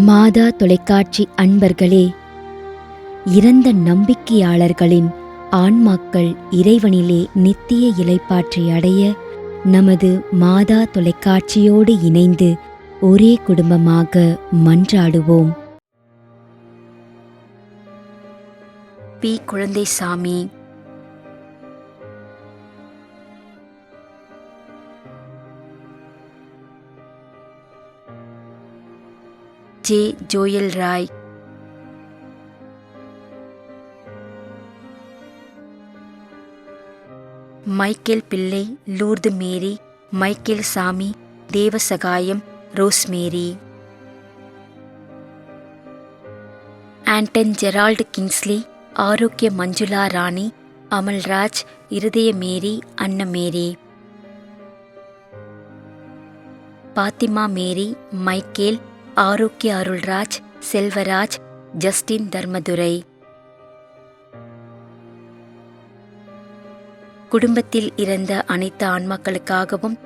மாதா தொலைக்காட்சி அன்பர்களே, இறந்த நம்பிக்கையாளர்களின் ஆன்மாக்கள் இறைவனிலே நித்திய இளைப்பாற்றி அடைய நமது மாதா தொலைக்காட்சியோடு இணைந்து ஒரே குடும்பமாக மன்றாடுவோம். P. Kuzhandaisamy, J. Joel Roy, Michael Pillai, Lourdu Mary, Michael Sami, Devasagayam, Rosemary, Anton Gerald Kingsley, Arokiya Manjula Rani, Amalraj, Irudaya Mary, Annamary, Fathima Mary, Michael, Arokiya Arulraj, Selvaraj, Justin Dharmadurai. குடும்பத்தில் இறந்த அனைத்து ஆன்மாக்களுக்காகவும்,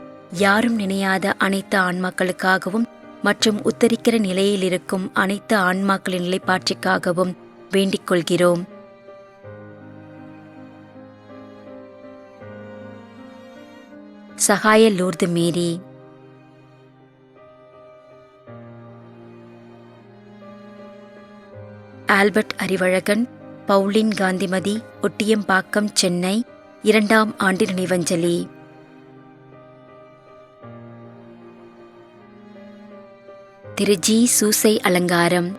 யாரும் நினையாத அனைத்து ஆன்மாக்களுக்காகவும் மற்றும் உத்தரிக்கிற நிலையில் இருக்கும் அனைத்து ஆன்மாக்களின் நிலைப்பாற்றிற்காகவும் வேண்டிக் கொள்கிறோம். சகாய லூர்து மேரி, ஆல்பர்ட் அறிவழகன், பவுலின் காந்திமதி, ஒட்டியம்பாக்கம், சென்னை, 2ஆம் ஆண்டு நினைவஞ்சலி. திரு ஜி. சூசை அலங்காரம்,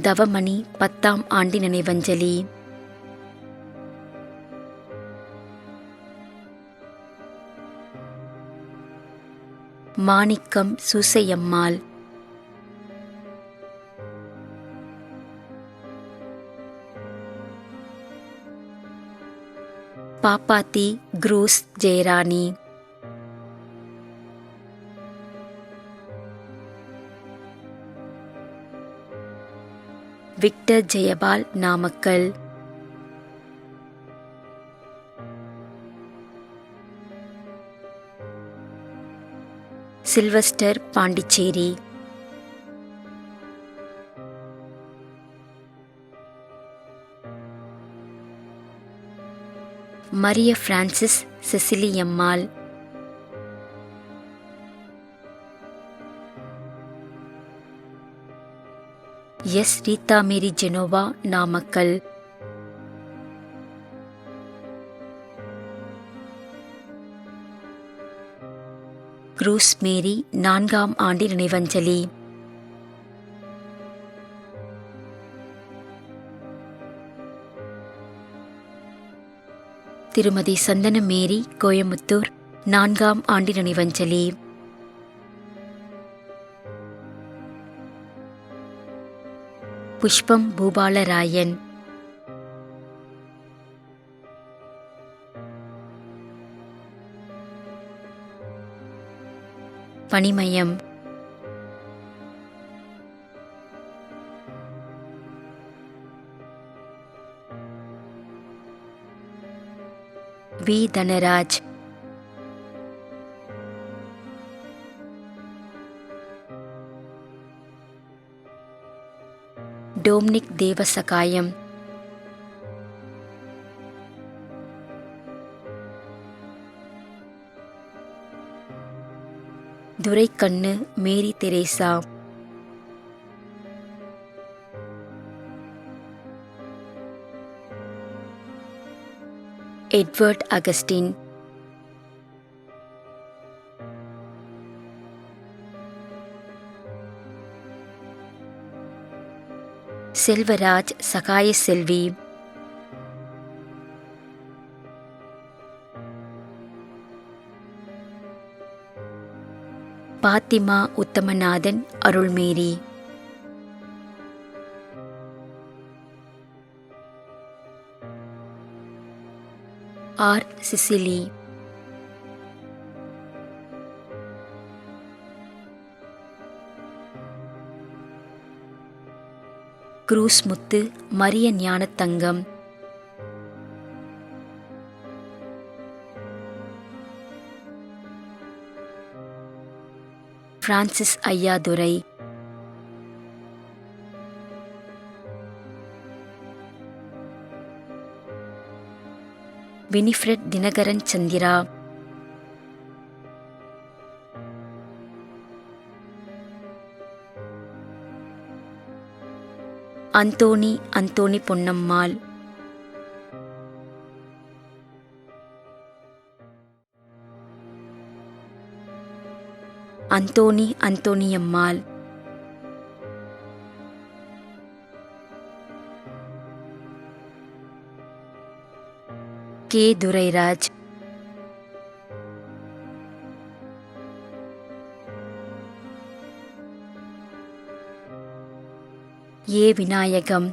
தவமணி, 10ஆம் ஆண்டு நினைவஞ்சலி. Manickam, Susaiyammal, Pappathi, Cruz Jeyarani, Victor Jeyapal, Namakkal, Sylvester, Pondicherry, Mariya Francis, Ceciliammal, S. Rita Mary Jenova, Namakkal, Cruz Mary, 4ஆம் ஆண்டு நினைவஞ்சலி. திருமதி சந்தன மேரி, கோயமுத்தூர், 4ஆம் ஆண்டு நினைவஞ்சலி. Pushpam Bupalarayan, Panimayam, V. Dhanaraj, Dominic Devasagayam, Duraikannu, Mary Teresa, Edward Augustine, Selvaraj, Sagaya Selvi, Fatima, Uthamanathan, Arulmary, R. Cecily, Cruz Muthu, Maria Gnanathangam, Francis Ayyadurai, Winifred Dinakaran Chandra, Anthony Ponnammal, Anthoniammal, K Durairaj, A Vinayagam,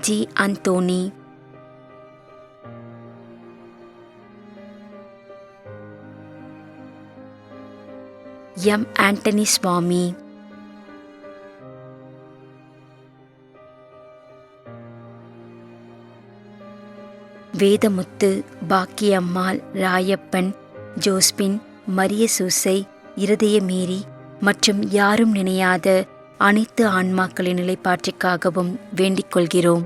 G Anthony, M Antony Swamy, Vedamuthu, Bakkiyammal, Rayappan, Josephine, Maria Susai, Irudaya Mary மற்றும் யாரும் நினையாத அனைத்து ஆன்மாக்களின் நிலைப்பாட்டிற்காகவும் வேண்டிக் கொள்கிறோம்.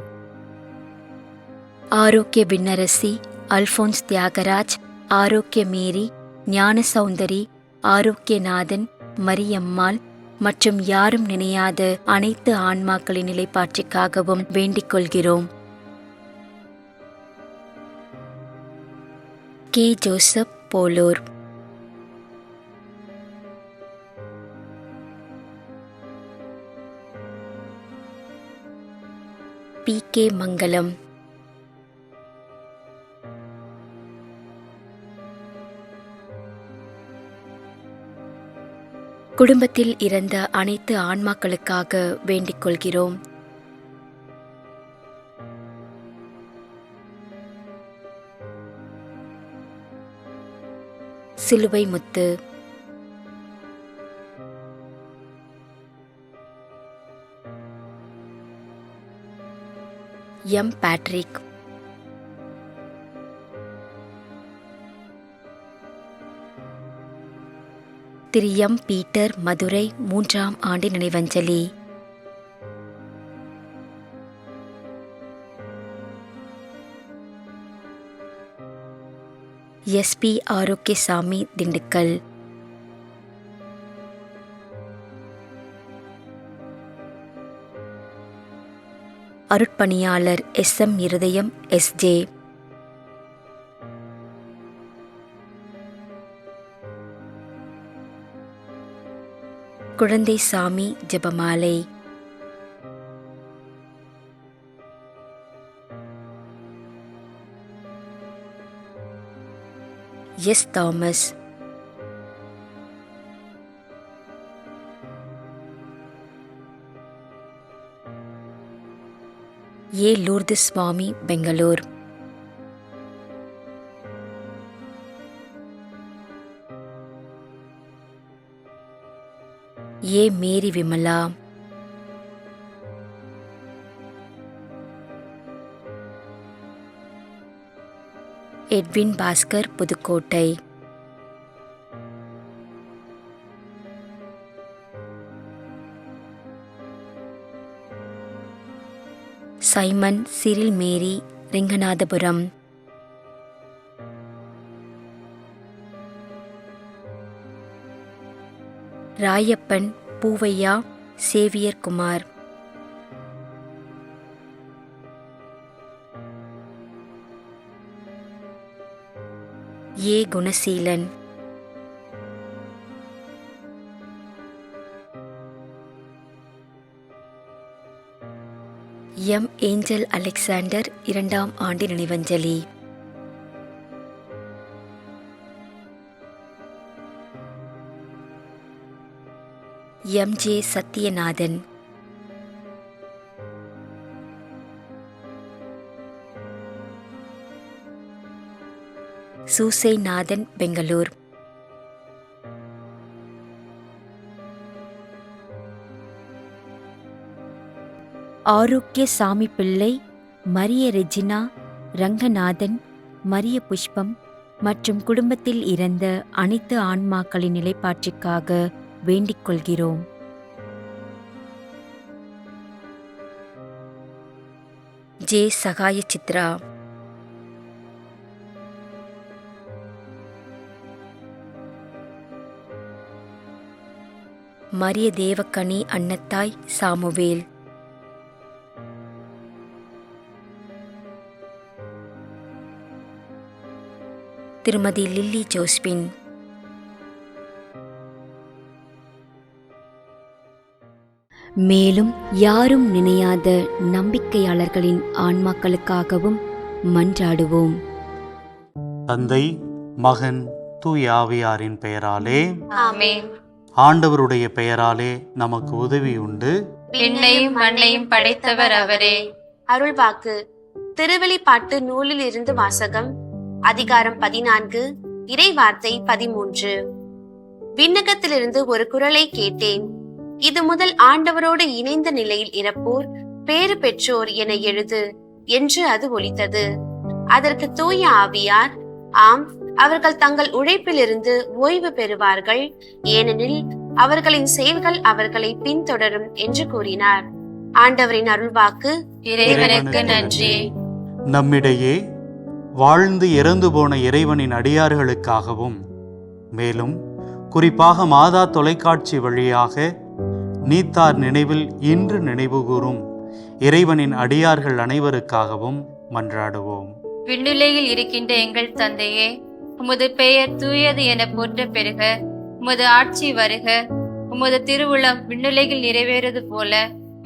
ஆரோக்கிய விண்ணரசி, அல்போன்ஸ் தியாகராஜ், ஆரோக்கிய மேரி, ஞான சௌந்தரி, ஆரோக்கியநாதன், மரியம்மாள் மற்றும் யாரும் நினையாத அனைத்து ஆன்மாக்களின் நிலைப்பாட்டிற்காகவும் வேண்டிக் கொள்கிறோம். K Joseph, Polur, P K Mangalam, குடும்பத்தில் இறந்த அனைத்து ஆன்மாக்களுக்காக வேண்டிக் கொள்கிறோம். Siluvai Muthu, M Patrick, Thiru M Peter, Madurai, 3ஆம் ஆண்டு நினைவஞ்சலி. எஸ்.பி. ஆரோக்கியசாமி, திண்டுக்கல். அருட்பணியாளர் S M. Irudayam, S J. Kuzhandai Sami, Jebamalai. S. Thomas. A. Lourdu Swamy, Bangalore. A. Mary Vimala. Edwin Bhaskar, Pudukkottai. Simon, Cyril Mary, Renganathapuram. Rayappan, Poovaiya, Xavier Kumar. A. Gunaseelan. M. Angel Alexander, 2ஆம் ஆண்டு நினைவஞ்சலி. எம். ஜே. சத்யநாதன். சூசைநாதன், பெங்களூர். ஆரோக்கிய சாமி பிள்ளை, மரிய ரெஜினா, ரங்கநாதன், மரிய புஷ்பம் மற்றும் குடும்பத்தில் இறந்த அனைத்து ஆன்மாக்களின் நிலைப்பாற்றிற்காக வேண்டிக் கொள்கிறோம். ஜே சகாய சித்ரா, மரிய தேவக்கனி அன்னத்தாய் சாமுவேல், திருமதி லில்லி ஜோஸ்பின், மேலும் யாரும் நினையாத நம்பிக்கையாளர்களின் ஆன்மாக்களுக்காகவும் மன்றாடுவோம். தந்தை, மகன், தூய ஆவியாரின் பெயராலே ஆமென். ஆண்டவருடைய பெயராலே நமக்கு உதவி உண்டு. விண்ணையும் மண்ணையும் படைத்தவர் அவரே. அருள்வாக்கு. திருவெளிப்பாட்டு நூலில் இருந்து வாசகம். அதிகாரம் 14, இறை வார்த்தை 13. விண்ணகத்திலிருந்து ஒரு குரலை கேட்டேன். இது முதல் ஆண்டவரோடு இணைந்த நிலையில் இறப்போர் பேறு பெற்றோர் என எழுது என்று அது ஒலித்தது. அதற்கு தூய ஆவியார், ஆம், அவர்கள் தங்கள் உழைப்பிலிருந்து ஓய்வு பெறுவார்கள், ஏனெனில் அவர்களின் செயல்கள் அவர்களை பின்தொடரும் என்று கூறினார். ஆண்டவரின் அருள்வாக்கு. இறைவனுக்கு நன்றி. நம்மிடையே வாழ்ந்து இறந்து போன இறைவனின் அடியார்களுக்காகவும், மேலும் குறிப்பாக மாதா தொலைக்காட்சி வழியாக நீத்தார் நினைவில் இன்று நினைவுகூரும் இறைவனின் அடியார்கள் அனைவருக்காகவும் மன்றாடுவோம். விண்ணுலகில் இருக்கின்ற எங்கள் தந்தையே, உமது பெயர் தூயது என போற்ற பெறுக. உமது ஆட்சி வருக. உமது திருவுளம் விண்ணுலகில் நிறைவேறுவது போல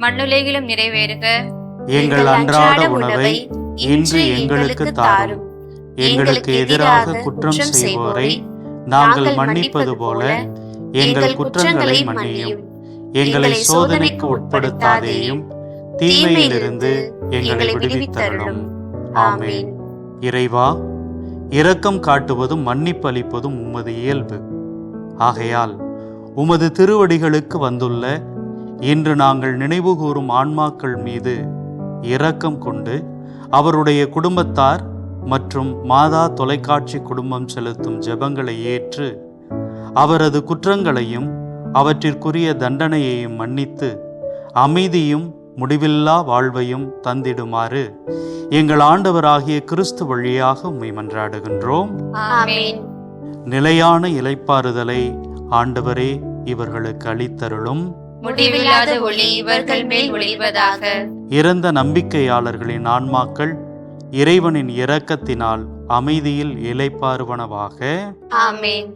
மண்ணுலகிலும் நிறைவேறுக. எங்கள் அன்றாட உணவை இன்று எங்களுக்கு தாரும். எங்களுக்கு எதிராக குற்றம் செய்வோரை நாங்கள் மன்னிப்பது போல எங்கள் குற்றங்களை மன்னியும். எங்களை சோதனைக்கு உட்படுத்தாதேயும், தீமையிலிருந்து எங்களை விடுவித்தருளும். ஆமென். இறைவா, இரக்கம் காட்டுவதும் மன்னிப்பு அளிப்பதும் உமது இயல்பு. ஆகையால் உமது திருவடிகளுக்கு வந்துள்ள இன்று நாங்கள் நினைவுகூரும் ஆன்மாக்கள் மீது இரக்கம் கொண்டு அவருடைய குடும்பத்தார் மற்றும் மாதா தொலைக்காட்சி குடும்பம் செலுத்தும் ஜெபங்களை ஏற்று அவரது குற்றங்களையும் அவற்றிற்குரிய தண்டனையையும் மன்னித்து அமைதியும் முடிவில்லா வாழ்வையும் தந்திடுமாறு எங்கள் ஆண்டவராகிய கிறிஸ்து வழியாக உம்மை மன்றாடுகின்றோம். ஆமென். நிலையான இளைப்பாறுதலை ஆண்டவரே இவர்களுக்கு அளித்தருளும். முடிவில்லாத ஒளி இவர்கள் மேல் ஒளிவதாக. இறந்த நம்பிக்கையாளர்களின் ஆன்மாக்கள் இறைவனின் இரக்கத்தினால் அமைதியில் இளைப்பாறுவனவாக. ஆமென்.